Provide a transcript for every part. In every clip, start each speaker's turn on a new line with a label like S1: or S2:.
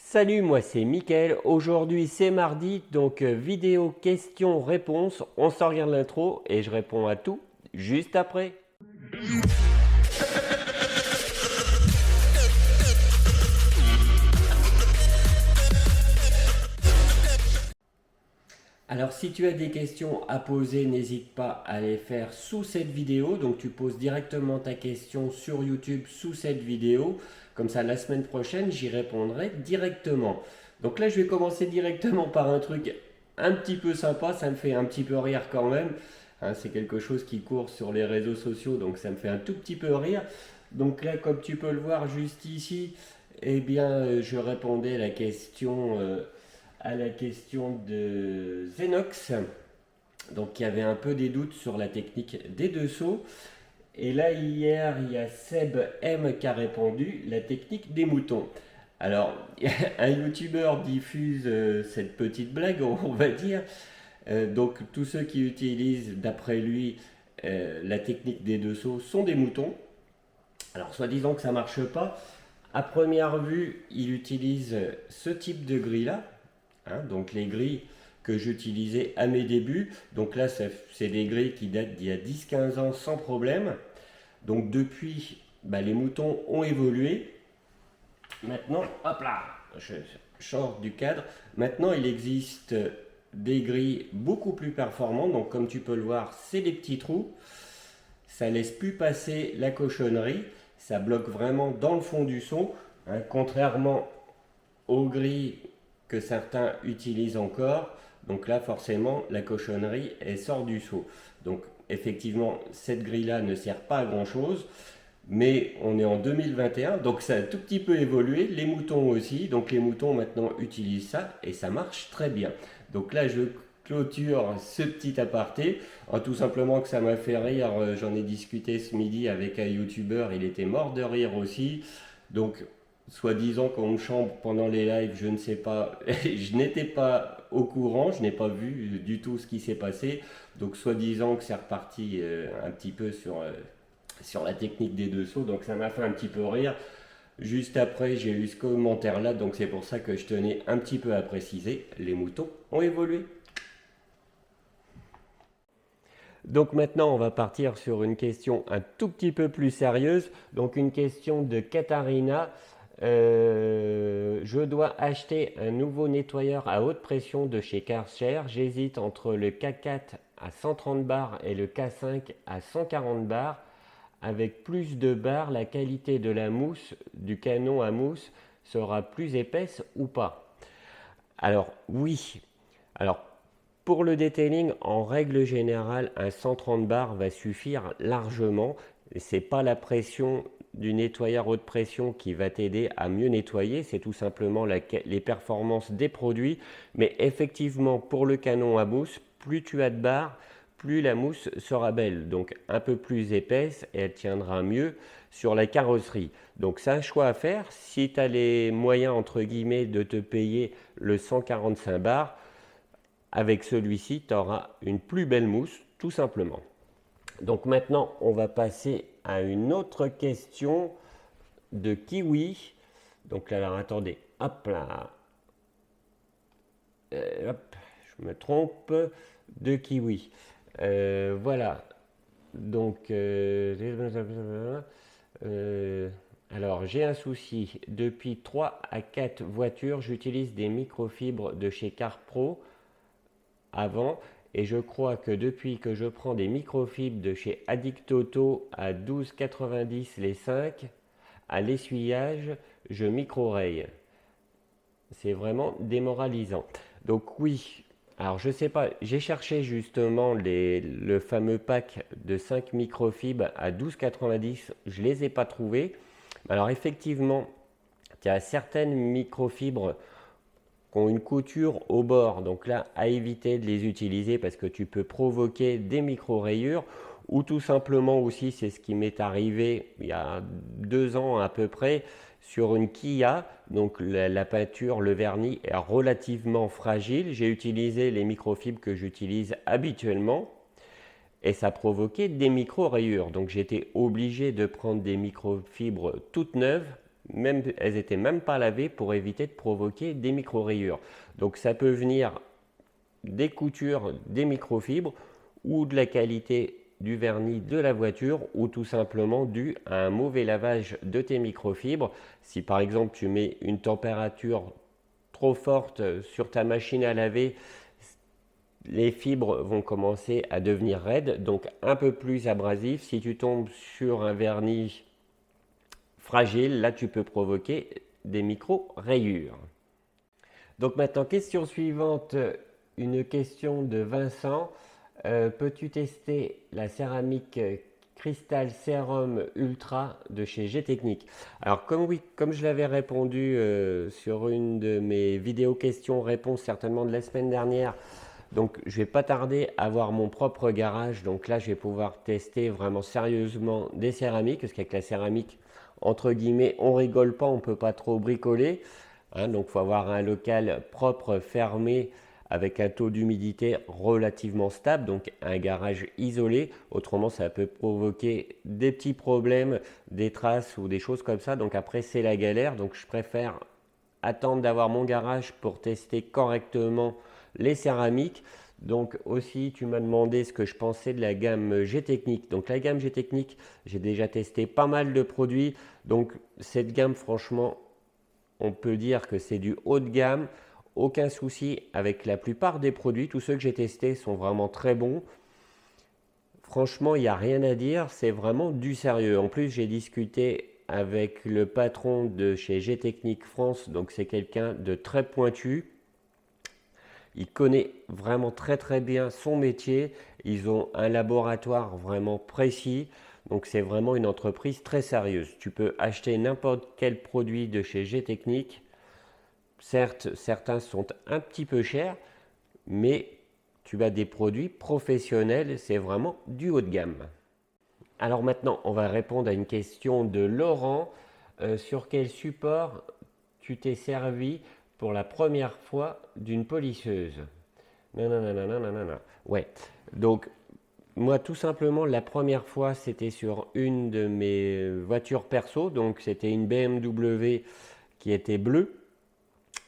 S1: Salut, moi c'est Mickaël. Aujourd'hui c'est mardi, donc vidéo questions-réponses. On s'en regarde l'intro et je réponds à tout juste après. Alors si tu as des questions à poser, n'hésite pas à les faire sous cette vidéo. Donc tu poses directement ta question sur YouTube sous cette vidéo. Comme ça la semaine prochaine j'y répondrai directement. Donc là je vais commencer directement par un truc un petit peu sympa. Ça me fait un petit peu rire quand même. Hein, c'est quelque chose qui court sur les réseaux sociaux, donc ça me fait un tout petit peu rire. Donc là comme tu peux le voir juste ici, eh bien je répondais à la question de Zenox, donc qui avait un peu des doutes sur la technique des deux sauts. Et là, hier, il y a Seb M qui a répondu la technique des moutons. Alors, un youtubeur diffuse cette petite blague, on va dire. Donc, tous ceux qui utilisent, d'après lui, la technique des deux sauts sont des moutons. Alors, soi-disant que ça marche pas. À première vue, il utilise ce type de grille-là, hein, donc les grilles que j'utilisais à mes débuts. Donc là, c'est des grilles qui datent d'il y a 10-15 ans sans problème. Donc depuis, les moutons ont évolué. Maintenant, hop là, je change du cadre. Maintenant, il existe des grilles beaucoup plus performantes. Donc comme tu peux le voir, c'est des petits trous. Ça laisse plus passer la cochonnerie. Ça bloque vraiment dans le fond du seau, hein, contrairement aux grilles que certains utilisent encore. Donc là, forcément, la cochonnerie, elle sort du seau. Donc effectivement, cette grille-là ne sert pas à grand-chose. Mais on est en 2021, donc ça a un tout petit peu évolué. Les moutons aussi, donc les moutons maintenant utilisent ça et ça marche très bien. Donc là, je clôture ce petit aparté. Tout simplement que ça m'a fait rire. J'en ai discuté ce midi avec un youtubeur, il était mort de rire aussi. Donc, soi-disant qu'on me chambre pendant les lives, je ne sais pas, je n'étais pas au courant, je n'ai pas vu du tout ce qui s'est passé. Donc, soi-disant que c'est reparti un petit peu sur la technique des deux sauts, donc ça m'a fait un petit peu rire. Juste après, j'ai eu ce commentaire-là, donc c'est pour ça que je tenais un petit peu à préciser, les moutons ont évolué. Donc maintenant, on va partir sur une question un tout petit peu plus sérieuse. Donc une question de Katharina. Je dois acheter un nouveau nettoyeur à haute pression de chez Karcher. J'hésite entre le K4 à 130 bars et le K5 à 140 bars. Avec plus de barres, la qualité de la mousse du canon à mousse sera plus épaisse ou pas? Alors oui. Alors pour le detailing, en règle générale, un 130 bars va suffire largement. Ce n'est pas la pression du nettoyeur haute pression qui va t'aider à mieux nettoyer, c'est tout simplement les performances des produits. Mais effectivement, pour le canon à mousse, plus tu as de barres, plus la mousse sera belle, donc un peu plus épaisse et elle tiendra mieux sur la carrosserie. Donc c'est un choix à faire. Si tu as les moyens entre guillemets de te payer le 145 bars, avec celui-ci, tu auras une plus belle mousse, tout simplement. Donc maintenant, on va passer à une autre question de Kiwi. Donc là, alors attendez, hop là. Hop, je me trompe, de Kiwi. Voilà. Donc, alors j'ai un souci. Depuis 3 à 4 voitures, j'utilise des microfibres de chez CarPro avant, et je crois que depuis que je prends des microfibres de chez Addictoto à 12,90 les 5, à l'essuyage, je micro-raye. C'est vraiment démoralisant. Donc oui, alors je sais pas, j'ai cherché justement le fameux pack de 5 microfibres à 12,90, je les ai pas trouvés. Alors effectivement, il y a certaines microfibres qui ont une couture au bord, donc là à éviter de les utiliser parce que tu peux provoquer des micro-rayures, ou tout simplement aussi, c'est ce qui m'est arrivé il y a 2 ans à peu près sur une Kia. Donc la peinture, le vernis est relativement fragile. J'ai utilisé les microfibres que j'utilise habituellement et ça provoquait des micro-rayures. Donc j'étais obligé de prendre des microfibres toutes neuves, même, elles n'étaient même pas lavées pour éviter de provoquer des micro-rayures. Donc ça peut venir des coutures, des microfibres ou de la qualité du vernis de la voiture ou tout simplement dû à un mauvais lavage de tes microfibres. Si par exemple tu mets une température trop forte sur ta machine à laver, les fibres vont commencer à devenir raides, donc un peu plus abrasif. Si tu tombes sur un vernis fragile, là tu peux provoquer des micro-rayures. Donc maintenant, question suivante, une question de Vincent. Peux-tu tester la céramique Crystal Serum Ultra de chez G-Technique? Alors comme je l'avais répondu sur une de mes vidéos questions-réponses certainement de la semaine dernière, donc je vais pas tarder à avoir mon propre garage. Donc là je vais pouvoir tester vraiment sérieusement des céramiques, parce qu'avec la céramique, entre guillemets, on rigole pas, on peut pas trop bricoler. Hein, donc il faut avoir un local propre, fermé, avec un taux d'humidité relativement stable, donc un garage isolé. Autrement, ça peut provoquer des petits problèmes, des traces ou des choses comme ça. Donc après, c'est la galère. Donc je préfère attendre d'avoir mon garage pour tester correctement les céramiques. Donc aussi, tu m'as demandé ce que je pensais de la gamme G-Technique. Donc la gamme G-Technique, j'ai déjà testé pas mal de produits. Donc cette gamme, franchement, on peut dire que c'est du haut de gamme. Aucun souci avec la plupart des produits. Tous ceux que j'ai testés sont vraiment très bons. Franchement, il n'y a rien à dire. C'est vraiment du sérieux. En plus, j'ai discuté avec le patron de chez G-Technique France. Donc, c'est quelqu'un de très pointu. Il connaît vraiment très très bien son métier. Ils ont un laboratoire vraiment précis. Donc, c'est vraiment une entreprise très sérieuse. Tu peux acheter n'importe quel produit de chez G-Technique. Certes, certains sont un petit peu chers, mais tu as des produits professionnels, c'est vraiment du haut de gamme. Alors maintenant, on va répondre à une question de Laurent. Sur quel support tu t'es servi pour la première fois d'une polisseuse? Nanana. Ouais, donc moi tout simplement, la première fois, c'était sur une de mes voitures perso, donc c'était une BMW qui était bleue,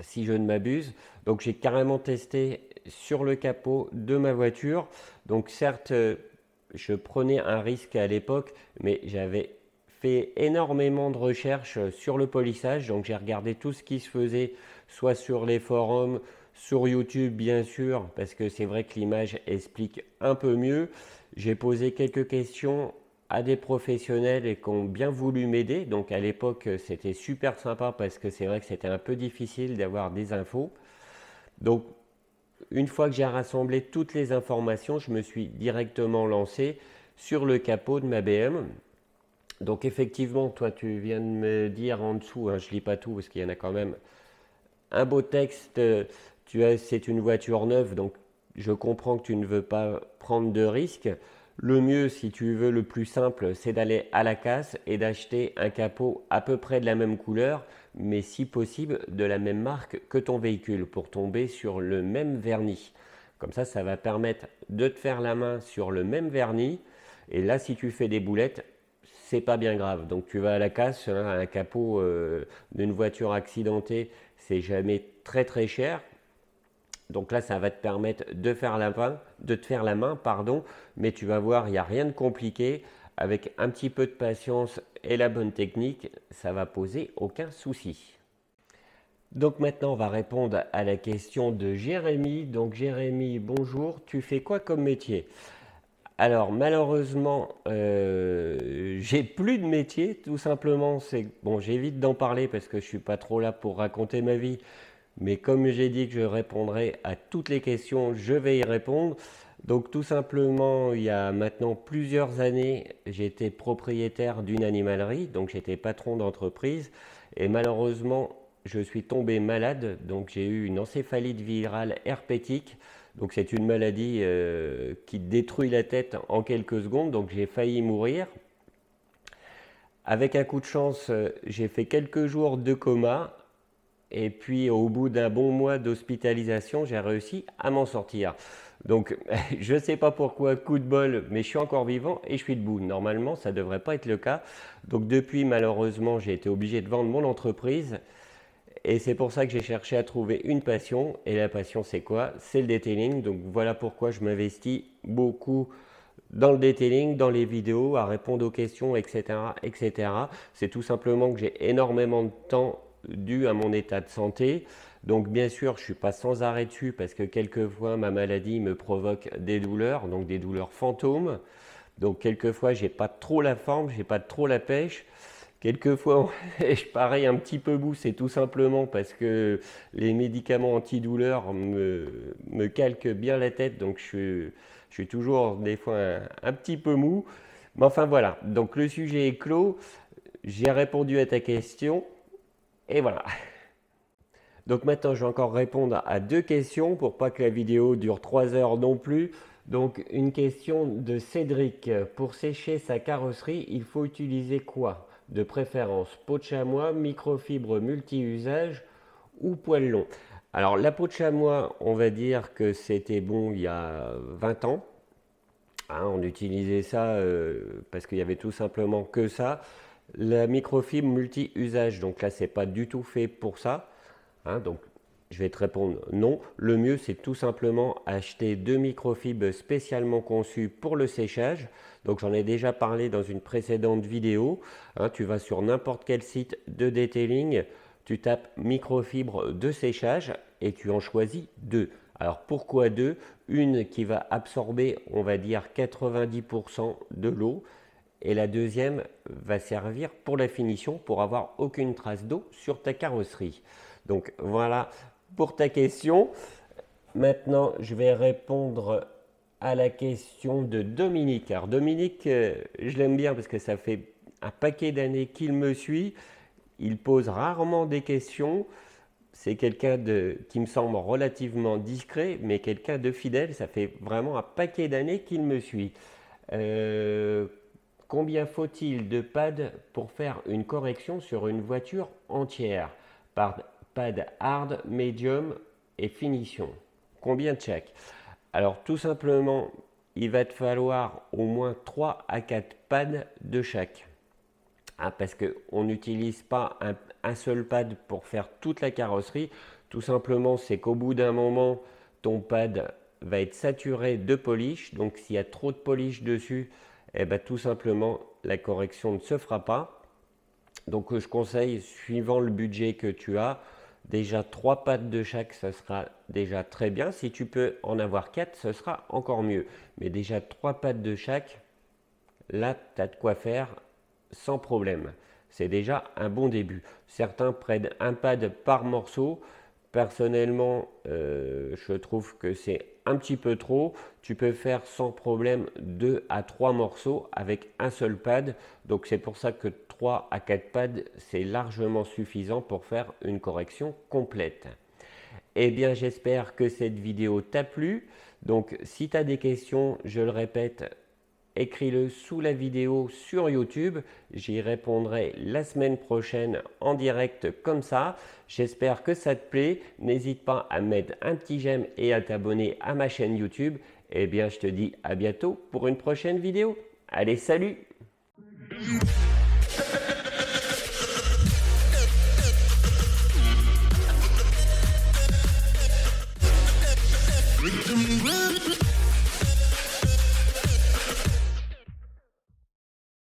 S1: si je ne m'abuse. Donc j'ai carrément testé sur le capot de ma voiture. Donc certes, je prenais un risque à l'époque, mais j'avais fait énormément de recherches sur le polissage. Donc j'ai regardé tout ce qui se faisait, soit sur les forums, sur YouTube bien sûr, parce que c'est vrai que l'image explique un peu mieux. J'ai posé quelques questions à des professionnels et qui ont bien voulu m'aider. Donc à l'époque, c'était super sympa parce que c'est vrai que c'était un peu difficile d'avoir des infos. Donc une fois que j'ai rassemblé toutes les informations, je me suis directement lancé sur le capot de ma BM. Donc effectivement, toi tu viens de me dire en dessous, hein, je ne lis pas tout parce qu'il y en a quand même un beau texte, c'est une voiture neuve, donc je comprends que tu ne veux pas prendre de risques. Le mieux, si tu veux, le plus simple, c'est d'aller à la casse et d'acheter un capot à peu près de la même couleur, mais si possible de la même marque que ton véhicule pour tomber sur le même vernis. Comme ça va permettre de te faire la main sur le même vernis. Et là, si tu fais des boulettes, c'est pas bien grave. Donc tu vas à la casse, hein, un capot d'une voiture accidentée, c'est jamais très très cher. Donc là, ça va te permettre de te faire la main, pardon, mais tu vas voir, il n'y a rien de compliqué. Avec un petit peu de patience et la bonne technique, ça va poser aucun souci. Donc maintenant, on va répondre à la question de Jérémy. Donc Jérémy, bonjour, tu fais quoi comme métier? Alors malheureusement, j'ai plus de métier, tout simplement. Bon, j'évite d'en parler parce que je suis pas trop là pour raconter ma vie. Mais comme j'ai dit que je répondrai à toutes les questions, je vais y répondre. Donc tout simplement, il y a maintenant plusieurs années, j'étais propriétaire d'une animalerie, donc j'étais patron d'entreprise. Et malheureusement, je suis tombé malade, donc j'ai eu une encéphalite virale herpétique. Donc c'est une maladie qui détruit la tête en quelques secondes, donc j'ai failli mourir. Avec un coup de chance, j'ai fait quelques jours de coma. Et puis au bout d'un bon mois d'hospitalisation, j'ai réussi à m'en sortir. Donc je ne sais pas pourquoi, coup de bol, mais je suis encore vivant et je suis debout. Normalement, ça ne devrait pas être le cas. Donc depuis, malheureusement, j'ai été obligé de vendre mon entreprise. Et c'est pour ça que j'ai cherché à trouver une passion. Et la passion, c'est quoi? C'est le detailing. Donc voilà pourquoi je m'investis beaucoup dans le detailing, dans les vidéos, à répondre aux questions, etc., etc. C'est tout simplement que j'ai énormément de temps dû à mon état de santé. Donc bien sûr, je ne suis pas sans arrêt dessus parce que quelquefois ma maladie me provoque des douleurs, donc des douleurs fantômes. Donc quelquefois, j'ai pas trop la forme, j'ai pas trop la pêche. Quelquefois, je parais un petit peu bout, c'est tout simplement parce que les médicaments antidouleurs me calquent bien la tête, donc je suis toujours des fois un petit peu mou. Mais enfin voilà, donc le sujet est clos, j'ai répondu à ta question, et voilà. Donc maintenant, je vais encore répondre à deux questions pour pas que la vidéo dure 3 heures non plus. Donc une question de Cédric. Pour sécher sa carrosserie, il faut utiliser quoi? De préférence peau de chamois, microfibre multi-usage ou poil long? Alors la peau de chamois, on va dire que c'était bon il y a 20 ans. Hein, on utilisait ça parce qu'il y avait tout simplement que ça. La microfibre multi-usage, donc là c'est pas du tout fait pour ça. Hein, donc, je vais te répondre non. Le mieux, c'est tout simplement acheter deux microfibres spécialement conçues pour le séchage. Donc, j'en ai déjà parlé dans une précédente vidéo. Hein, tu vas sur n'importe quel site de detailing, tu tapes microfibre de séchage et tu en choisis deux. Alors, pourquoi deux? Une qui va absorber, on va dire, 90% de l'eau. Et la deuxième va servir pour la finition, pour avoir aucune trace d'eau sur ta carrosserie. Donc voilà pour ta question. Maintenant, je vais répondre à la question de Dominique. Alors Dominique, je l'aime bien parce que ça fait un paquet d'années qu'il me suit. Il pose rarement des questions. C'est quelqu'un qui me semble relativement discret, mais quelqu'un de fidèle. Ça fait vraiment un paquet d'années qu'il me suit. Combien faut-il de pads pour faire une correction sur une voiture entière? Pad hard, medium et finition. Combien de chaque? Alors tout simplement, il va te falloir au moins 3 à 4 pads de chaque. Hein, parce qu'on n'utilise pas un seul pad pour faire toute la carrosserie. Tout simplement, c'est qu'au bout d'un moment, ton pad va être saturé de polish. Donc s'il y a trop de polish dessus, eh ben, tout simplement, la correction ne se fera pas. Donc je conseille, suivant le budget que tu as, déjà 3 pattes de chaque, ça sera déjà très bien. Si tu peux en avoir 4, ce sera encore mieux. Mais déjà 3 pattes de chaque, là, tu as de quoi faire sans problème. C'est déjà un bon début. Certains prennent un pad par morceau. Personnellement, je trouve que c'est un petit peu trop. Tu peux faire sans problème 2 à 3 morceaux avec un seul pad. Donc c'est pour ça que 3 à 4 pads, c'est largement suffisant pour faire une correction complète. Eh bien, j'espère que cette vidéo t'a plu. Donc si tu as des questions, je le répète, écris-le sous la vidéo sur YouTube. J'y répondrai la semaine prochaine en direct comme ça. J'espère que ça te plaît. N'hésite pas à mettre un petit j'aime et à t'abonner à ma chaîne YouTube. Eh bien, je te dis à bientôt pour une prochaine vidéo. Allez, salut!